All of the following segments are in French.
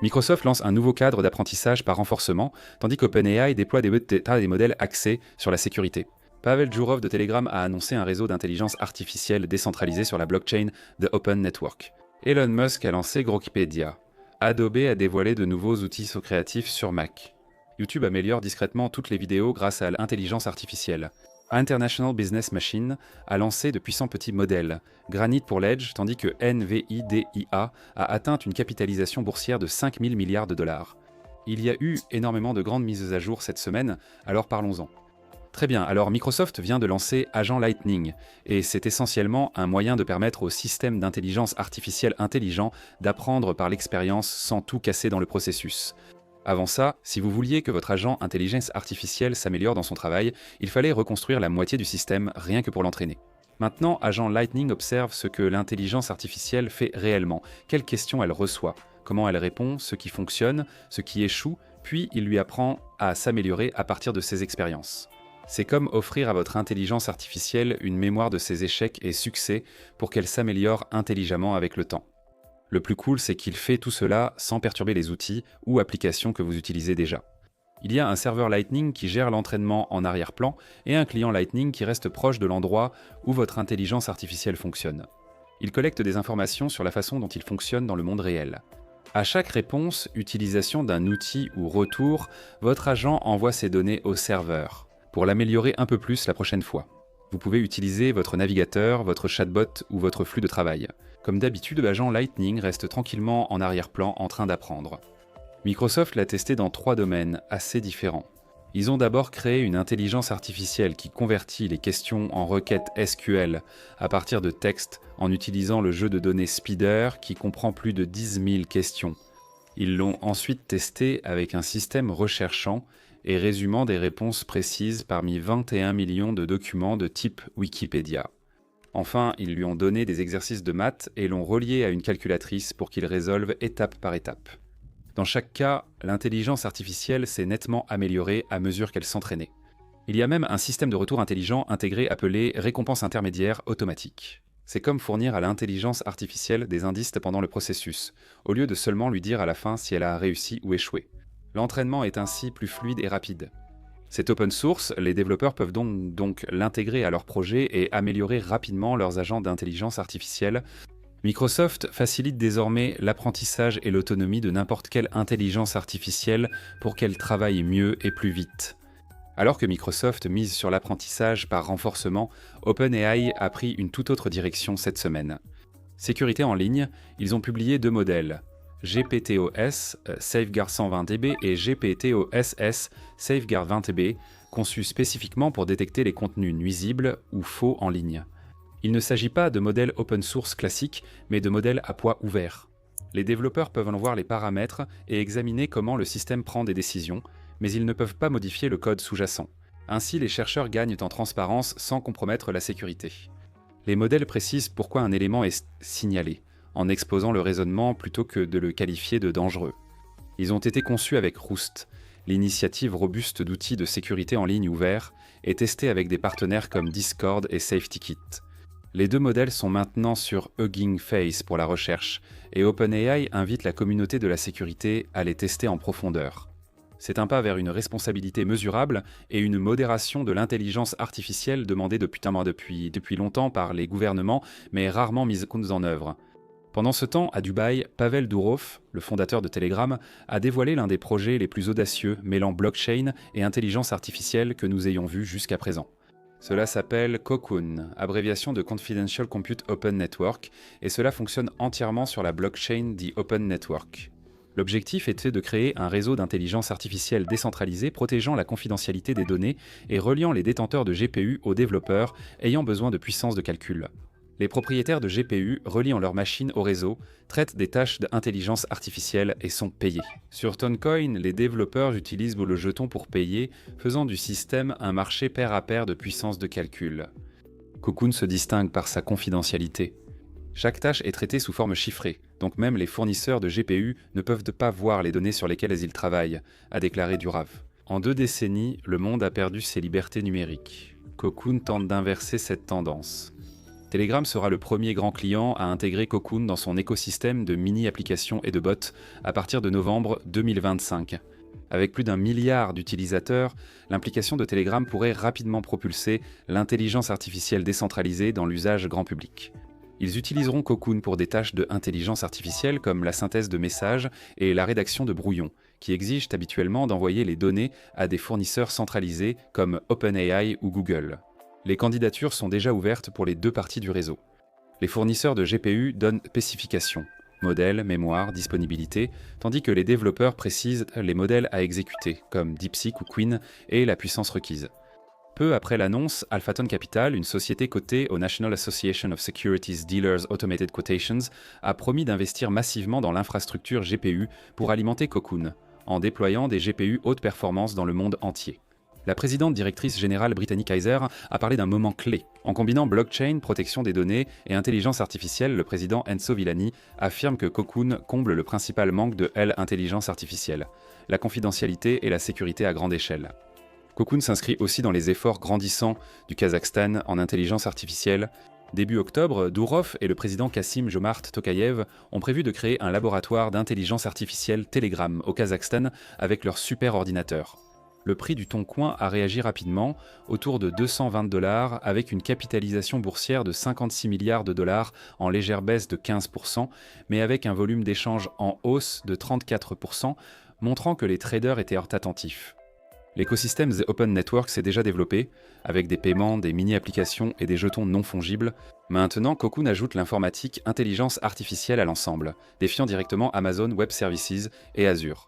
Microsoft lance un nouveau cadre d'apprentissage par renforcement, tandis qu'OpenAI déploie des modèles axés sur la sécurité. Pavel Durov de Telegram a annoncé un réseau d'intelligence artificielle décentralisé sur la blockchain de Open Network. Elon Musk a lancé Grokpedia. Adobe a dévoilé de nouveaux outils créatifs sur Mac. YouTube améliore discrètement toutes les vidéos grâce à l'intelligence artificielle. International Business Machine a lancé de puissants petits modèles, Granite pour l'Edge, tandis que NVIDIA a atteint une capitalisation boursière de 5 000 milliards de dollars. Il y a eu énormément de grandes mises à jour cette semaine, alors parlons-en. Très bien, alors Microsoft vient de lancer Agent Lightning, et c'est essentiellement un moyen de permettre au système d'intelligence artificielle intelligent d'apprendre par l'expérience sans tout casser dans le processus. Avant ça, si vous vouliez que votre agent intelligence artificielle s'améliore dans son travail, il fallait reconstruire la moitié du système rien que pour l'entraîner. Maintenant, Agent Lightning observe ce que l'intelligence artificielle fait réellement, quelles questions elle reçoit, comment elle répond, ce qui fonctionne, ce qui échoue, puis il lui apprend à s'améliorer à partir de ses expériences. C'est comme offrir à votre intelligence artificielle une mémoire de ses échecs et succès pour qu'elle s'améliore intelligemment avec le temps. Le plus cool, c'est qu'il fait tout cela sans perturber les outils ou applications que vous utilisez déjà. Il y a un serveur Lightning qui gère l'entraînement en arrière-plan et un client Lightning qui reste proche de l'endroit où votre intelligence artificielle fonctionne. Il collecte des informations sur la façon dont il fonctionne dans le monde réel. À chaque réponse, utilisation d'un outil ou retour, votre agent envoie ses données au serveur pour l'améliorer un peu plus la prochaine fois. Vous pouvez utiliser votre navigateur, votre chatbot ou votre flux de travail. Comme d'habitude, l'agent Lightning reste tranquillement en arrière-plan en train d'apprendre. Microsoft l'a testé dans 3 domaines assez différents. Ils ont d'abord créé une intelligence artificielle qui convertit les questions en requêtes SQL à partir de textes en utilisant le jeu de données Speeder qui comprend plus de 10 000 questions. Ils l'ont ensuite testé avec un système recherchant et résumant des réponses précises parmi 21 millions de documents de type Wikipédia. Enfin, ils lui ont donné des exercices de maths et l'ont relié à une calculatrice pour qu'il résolve étape par étape. Dans chaque cas, l'intelligence artificielle s'est nettement améliorée à mesure qu'elle s'entraînait. Il y a même un système de retour intelligent intégré appelé récompense intermédiaire automatique. C'est comme fournir à l'intelligence artificielle des indices pendant le processus, au lieu de seulement lui dire à la fin si elle a réussi ou échoué. L'entraînement est ainsi plus fluide et rapide. C'est open source, les développeurs peuvent donc l'intégrer à leur projet et améliorer rapidement leurs agents d'intelligence artificielle. Microsoft facilite désormais l'apprentissage et l'autonomie de n'importe quelle intelligence artificielle pour qu'elle travaille mieux et plus vite. Alors que Microsoft mise sur l'apprentissage par renforcement, OpenAI a pris une toute autre direction cette semaine. Sécurité en ligne, ils ont publié 2 modèles. GPTOS Safeguard 120dB et GPTOSS Safeguard 20dB, conçus spécifiquement pour détecter les contenus nuisibles ou faux en ligne. Il ne s'agit pas de modèles open source classiques, mais de modèles à poids ouvert. Les développeurs peuvent en voir les paramètres et examiner comment le système prend des décisions, mais ils ne peuvent pas modifier le code sous-jacent. Ainsi, les chercheurs gagnent en transparence sans compromettre la sécurité. Les modèles précisent pourquoi un élément est signalé, en exposant le raisonnement plutôt que de le qualifier de dangereux. Ils ont été conçus avec Roost, l'initiative robuste d'outils de sécurité en ligne ouverts, et testés avec des partenaires comme Discord et SafetyKit. Les 2 modèles sont maintenant sur Hugging Face pour la recherche, et OpenAI invite la communauté de la sécurité à les tester en profondeur. C'est un pas vers une responsabilité mesurable et une modération de l'intelligence artificielle demandée depuis longtemps par les gouvernements, mais rarement mise en œuvre. Pendant ce temps, à Dubaï, Pavel Durov, le fondateur de Telegram, a dévoilé l'un des projets les plus audacieux mêlant blockchain et intelligence artificielle que nous ayons vu jusqu'à présent. Cela s'appelle Cocoon, abréviation de Confidential Compute Open Network, et cela fonctionne entièrement sur la blockchain dit Open Network. L'objectif était de créer un réseau d'intelligence artificielle décentralisé protégeant la confidentialité des données et reliant les détenteurs de GPU aux développeurs ayant besoin de puissance de calcul. Les propriétaires de GPU, reliant leurs machines au réseau, traitent des tâches d'intelligence artificielle et sont payés. Sur Toncoin, les développeurs utilisent le jeton pour payer, faisant du système un marché pair à pair de puissance de calcul. Cocoon se distingue par sa confidentialité. Chaque tâche est traitée sous forme chiffrée, donc même les fournisseurs de GPU ne peuvent pas voir les données sur lesquelles ils travaillent, a déclaré Durov. En 2 décennies, le monde a perdu ses libertés numériques. Cocoon tente d'inverser cette tendance. Telegram sera le premier grand client à intégrer Cocoon dans son écosystème de mini-applications et de bots à partir de novembre 2025. Avec plus d'1 milliard d'utilisateurs, l'implication de Telegram pourrait rapidement propulser l'intelligence artificielle décentralisée dans l'usage grand public. Ils utiliseront Cocoon pour des tâches de intelligence artificielle comme la synthèse de messages et la rédaction de brouillons, qui exigent habituellement d'envoyer les données à des fournisseurs centralisés comme OpenAI ou Google. Les candidatures sont déjà ouvertes pour les deux parties du réseau. Les fournisseurs de GPU donnent spécifications, modèles, mémoire, disponibilité, tandis que les développeurs précisent les modèles à exécuter, comme DeepSeek ou Queen, et la puissance requise. Peu après l'annonce, Alphaton Capital, une société cotée au National Association of Securities Dealers Automated Quotations, a promis d'investir massivement dans l'infrastructure GPU pour alimenter Cocoon, en déployant des GPU haute performance dans le monde entier. La présidente directrice générale Brittany Kaiser a parlé d'un moment clé. En combinant blockchain, protection des données et intelligence artificielle, le président Enzo Villani affirme que Cocoon comble le principal manque de l'intelligence artificielle, la confidentialité et la sécurité à grande échelle. Cocoon s'inscrit aussi dans les efforts grandissants du Kazakhstan en intelligence artificielle. Début octobre, Durov et le président Kassim-Jomart Tokayev ont prévu de créer un laboratoire d'intelligence artificielle Telegram au Kazakhstan avec leur superordinateur. Le prix du Toncoin a réagi rapidement, autour de 220 $, avec une capitalisation boursière de 56 milliards de dollars en légère baisse de 15%, mais avec un volume d'échange en hausse de 34%, montrant que les traders étaient attentifs. L'écosystème The Open Network s'est déjà développé, avec des paiements, des mini-applications et des jetons non fongibles. Maintenant, Cocoon ajoute l'informatique intelligence artificielle à l'ensemble, défiant directement Amazon Web Services et Azure.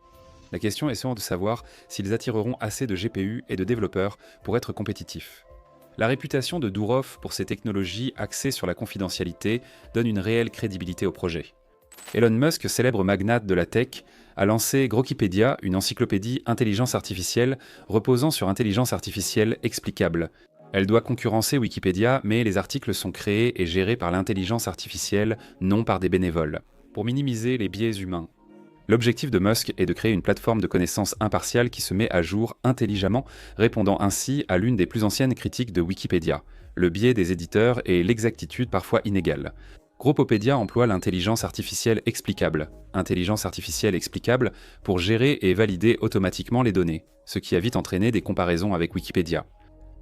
La question est de savoir s'ils attireront assez de GPU et de développeurs pour être compétitifs. La réputation de Durov pour ses technologies axées sur la confidentialité donne une réelle crédibilité au projet. Elon Musk, célèbre magnate de la tech, a lancé Grokipédia, une encyclopédie intelligence artificielle reposant sur intelligence artificielle explicable. Elle doit concurrencer Wikipédia, mais les articles sont créés et gérés par l'intelligence artificielle, non par des bénévoles, pour minimiser les biais humains. L'objectif de Musk est de créer une plateforme de connaissances impartiale qui se met à jour intelligemment, répondant ainsi à l'une des plus anciennes critiques de Wikipédia, le biais des éditeurs et l'exactitude parfois inégale. Groupopédia emploie l'intelligence artificielle explicable pour gérer et valider automatiquement les données, ce qui a vite entraîné des comparaisons avec Wikipédia.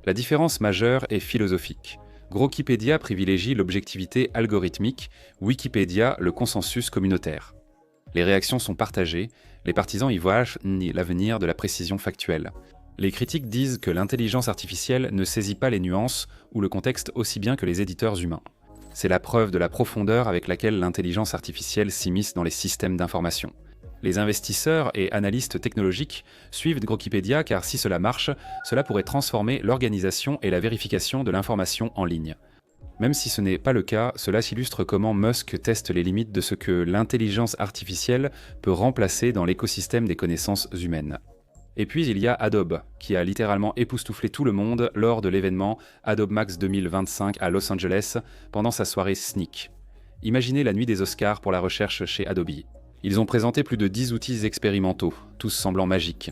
La différence majeure est philosophique. Grokipédia privilégie l'objectivité algorithmique, Wikipédia le consensus communautaire. Les réactions sont partagées, les partisans y voient l'avenir de la précision factuelle. Les critiques disent que l'intelligence artificielle ne saisit pas les nuances ou le contexte aussi bien que les éditeurs humains. C'est la preuve de la profondeur avec laquelle l'intelligence artificielle s'immisce dans les systèmes d'information. Les investisseurs et analystes technologiques suivent Grokipédia car si cela marche, cela pourrait transformer l'organisation et la vérification de l'information en ligne. Même si ce n'est pas le cas, cela s'illustre comment Musk teste les limites de ce que l'intelligence artificielle peut remplacer dans l'écosystème des connaissances humaines. Et puis il y a Adobe, qui a littéralement époustouflé tout le monde lors de l'événement Adobe Max 2025 à Los Angeles pendant sa soirée Sneak. Imaginez la nuit des Oscars pour la recherche chez Adobe. Ils ont présenté plus de 10 outils expérimentaux, tous semblant magiques.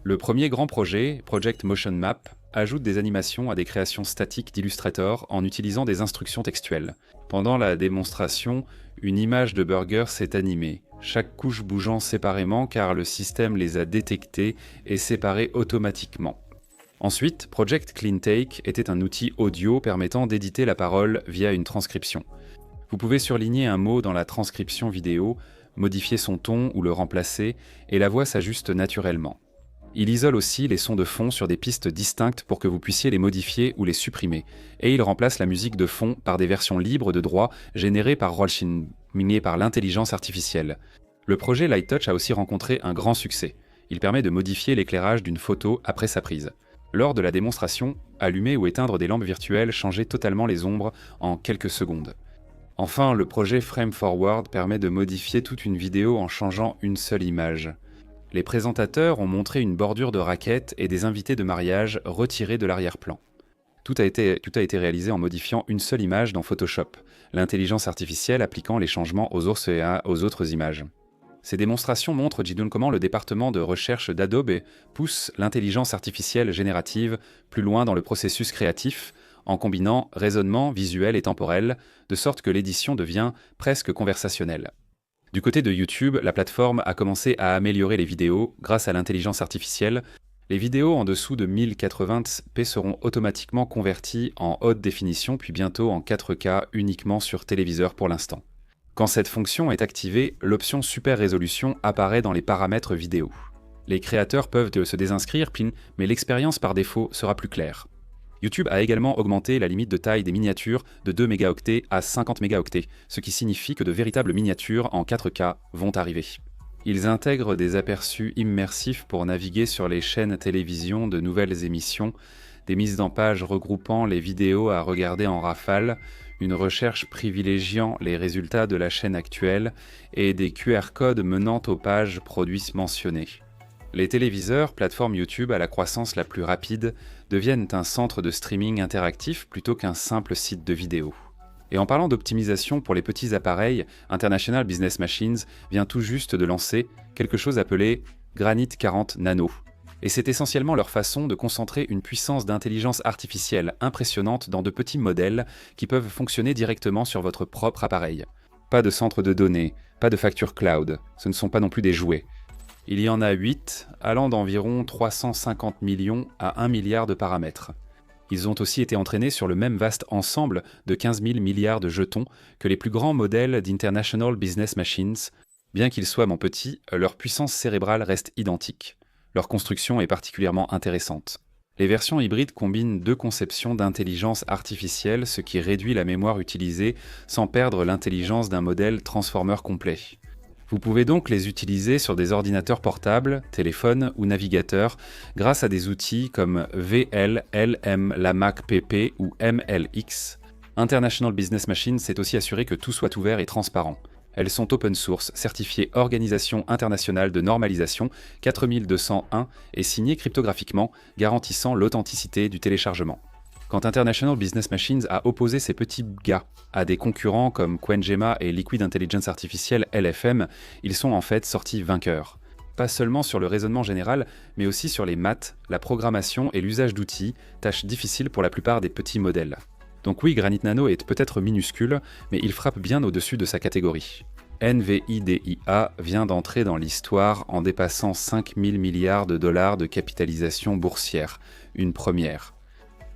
Le premier grand projet, Project Motion Map, ajoute des animations à des créations statiques d'Illustrator en utilisant des instructions textuelles. Pendant la démonstration, une image de burger s'est animée, chaque couche bougeant séparément car le système les a détectées et séparées automatiquement. Ensuite, Project Clean Take était un outil audio permettant d'éditer la parole via une transcription. Vous pouvez surligner un mot dans la transcription vidéo, modifier son ton ou le remplacer, et la voix s'ajuste naturellement. Il isole aussi les sons de fond sur des pistes distinctes pour que vous puissiez les modifier ou les supprimer, et il remplace la musique de fond par des versions libres de droit générées par Rollshin, minées par l'intelligence artificielle. Le projet Lighttouch a aussi rencontré un grand succès. Il permet de modifier l'éclairage d'une photo après sa prise. Lors de la démonstration, allumer ou éteindre des lampes virtuelles changeait totalement les ombres en quelques secondes. Enfin, le projet Frame Forward permet de modifier toute une vidéo en changeant une seule image. Les présentateurs ont montré une bordure de raquettes et des invités de mariage retirés de l'arrière-plan. Tout a été réalisé en modifiant une seule image dans Photoshop, l'intelligence artificielle appliquant les changements aux autres images. Ces démonstrations montrent comment le département de recherche d'Adobe pousse l'intelligence artificielle générative plus loin dans le processus créatif, en combinant raisonnement visuel et temporel, de sorte que l'édition devient presque conversationnelle. Du côté de YouTube, la plateforme a commencé à améliorer les vidéos grâce à l'intelligence artificielle. Les vidéos en dessous de 1080p seront automatiquement converties en haute définition puis bientôt en 4K uniquement sur téléviseur pour l'instant. Quand cette fonction est activée, l'option Super Résolution apparaît dans les paramètres vidéo. Les créateurs peuvent se désinscrire, mais l'expérience par défaut sera plus claire. YouTube a également augmenté la limite de taille des miniatures de 2 mégaoctets à 50 mégaoctets, ce qui signifie que de véritables miniatures en 4K vont arriver. Ils intègrent des aperçus immersifs pour naviguer sur les chaînes télévision de nouvelles émissions, des mises en page regroupant les vidéos à regarder en rafale, une recherche privilégiant les résultats de la chaîne actuelle et des QR codes menant aux pages produits mentionnées. Les téléviseurs, plateforme YouTube à la croissance la plus rapide, deviennent un centre de streaming interactif plutôt qu'un simple site de vidéo. Et en parlant d'optimisation pour les petits appareils, International Business Machines vient tout juste de lancer quelque chose appelé Granite 40 Nano. Et c'est essentiellement leur façon de concentrer une puissance d'intelligence artificielle impressionnante dans de petits modèles qui peuvent fonctionner directement sur votre propre appareil. Pas de centre de données, pas de facture cloud, ce ne sont pas non plus des jouets. Il y en a 8, allant d'environ 350 millions à 1 milliard de paramètres. Ils ont aussi été entraînés sur le même vaste ensemble de 15 000 milliards de jetons que les plus grands modèles d'International Business Machines. Bien qu'ils soient moins petits, leur puissance cérébrale reste identique. Leur construction est particulièrement intéressante. Les versions hybrides combinent deux conceptions d'intelligence artificielle, ce qui réduit la mémoire utilisée sans perdre l'intelligence d'un modèle transformer complet. Vous pouvez donc les utiliser sur des ordinateurs portables, téléphones ou navigateurs grâce à des outils comme VL, LM, LAMAC PP ou MLX. International Business Machines s'est aussi assuré que tout soit ouvert et transparent. Elles sont open source, certifiées Organisation internationale de normalisation 4201 et signées cryptographiquement, garantissant l'authenticité du téléchargement. Quand International Business Machines a opposé ces petits gars à des concurrents comme Qngema et Liquid Intelligence Artificial LFM, ils sont en fait sortis vainqueurs. Pas seulement sur le raisonnement général, mais aussi sur les maths, la programmation et l'usage d'outils, tâches difficiles pour la plupart des petits modèles. Donc oui, Granite Nano est peut-être minuscule, mais il frappe bien au-dessus de sa catégorie. NVIDIA vient d'entrer dans l'histoire en dépassant 5 000 milliards de dollars de capitalisation boursière, une première.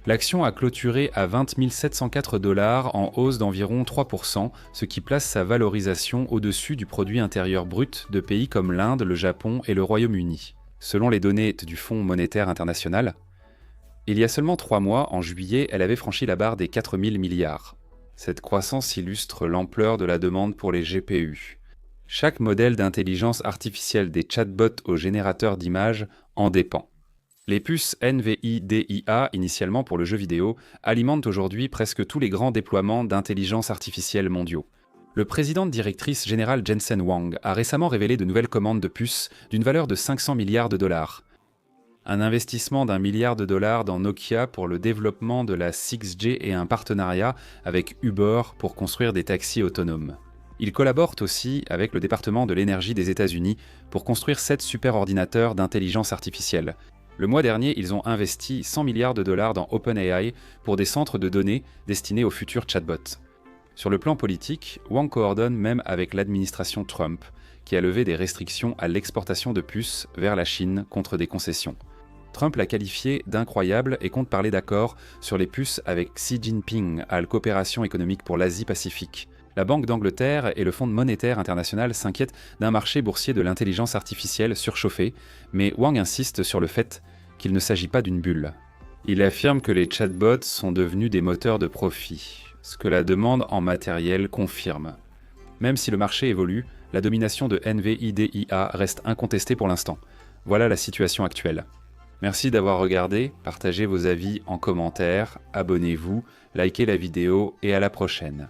L'action a clôturé à 20 704 $, en hausse d'environ 3%, ce qui place sa valorisation au-dessus du produit intérieur brut de pays comme l'Inde, le Japon et le Royaume-Uni. Selon les données du Fonds monétaire international, il y a seulement 3 mois, en juillet, elle avait franchi la barre des 4 000 milliards. Cette croissance illustre l'ampleur de la demande pour les GPU. Chaque modèle d'intelligence artificielle des chatbots aux générateurs d'images en dépend. Les puces NVIDIA, initialement pour le jeu vidéo, alimentent aujourd'hui presque tous les grands déploiements d'intelligence artificielle mondiaux. Le président directrice générale Jensen Huang a récemment révélé de nouvelles commandes de puces d'une valeur de 500 milliards de dollars. Un investissement d'1 milliard de dollars dans Nokia pour le développement de la 6G et un partenariat avec Uber pour construire des taxis autonomes. Ils collaborent aussi avec le département de l'énergie des États-Unis pour construire 7 superordinateurs d'intelligence artificielle. Le mois dernier, ils ont investi 100 milliards de dollars dans OpenAI pour des centres de données destinés aux futurs chatbots. Sur le plan politique, Wang coordonne même avec l'administration Trump, qui a levé des restrictions à l'exportation de puces vers la Chine contre des concessions. Trump l'a qualifié d'incroyable et compte parler d'accords sur les puces avec Xi Jinping à la coopération économique pour l'Asie-Pacifique. La Banque d'Angleterre et le Fonds monétaire international s'inquiètent d'un marché boursier de l'intelligence artificielle surchauffé, mais Wang insiste sur le fait qu'il ne s'agit pas d'une bulle. Il affirme que les chatbots sont devenus des moteurs de profit, ce que la demande en matériel confirme. Même si le marché évolue, la domination de NVIDIA reste incontestée pour l'instant. Voilà la situation actuelle. Merci d'avoir regardé, partagez vos avis en commentaire, abonnez-vous, likez la vidéo et à la prochaine.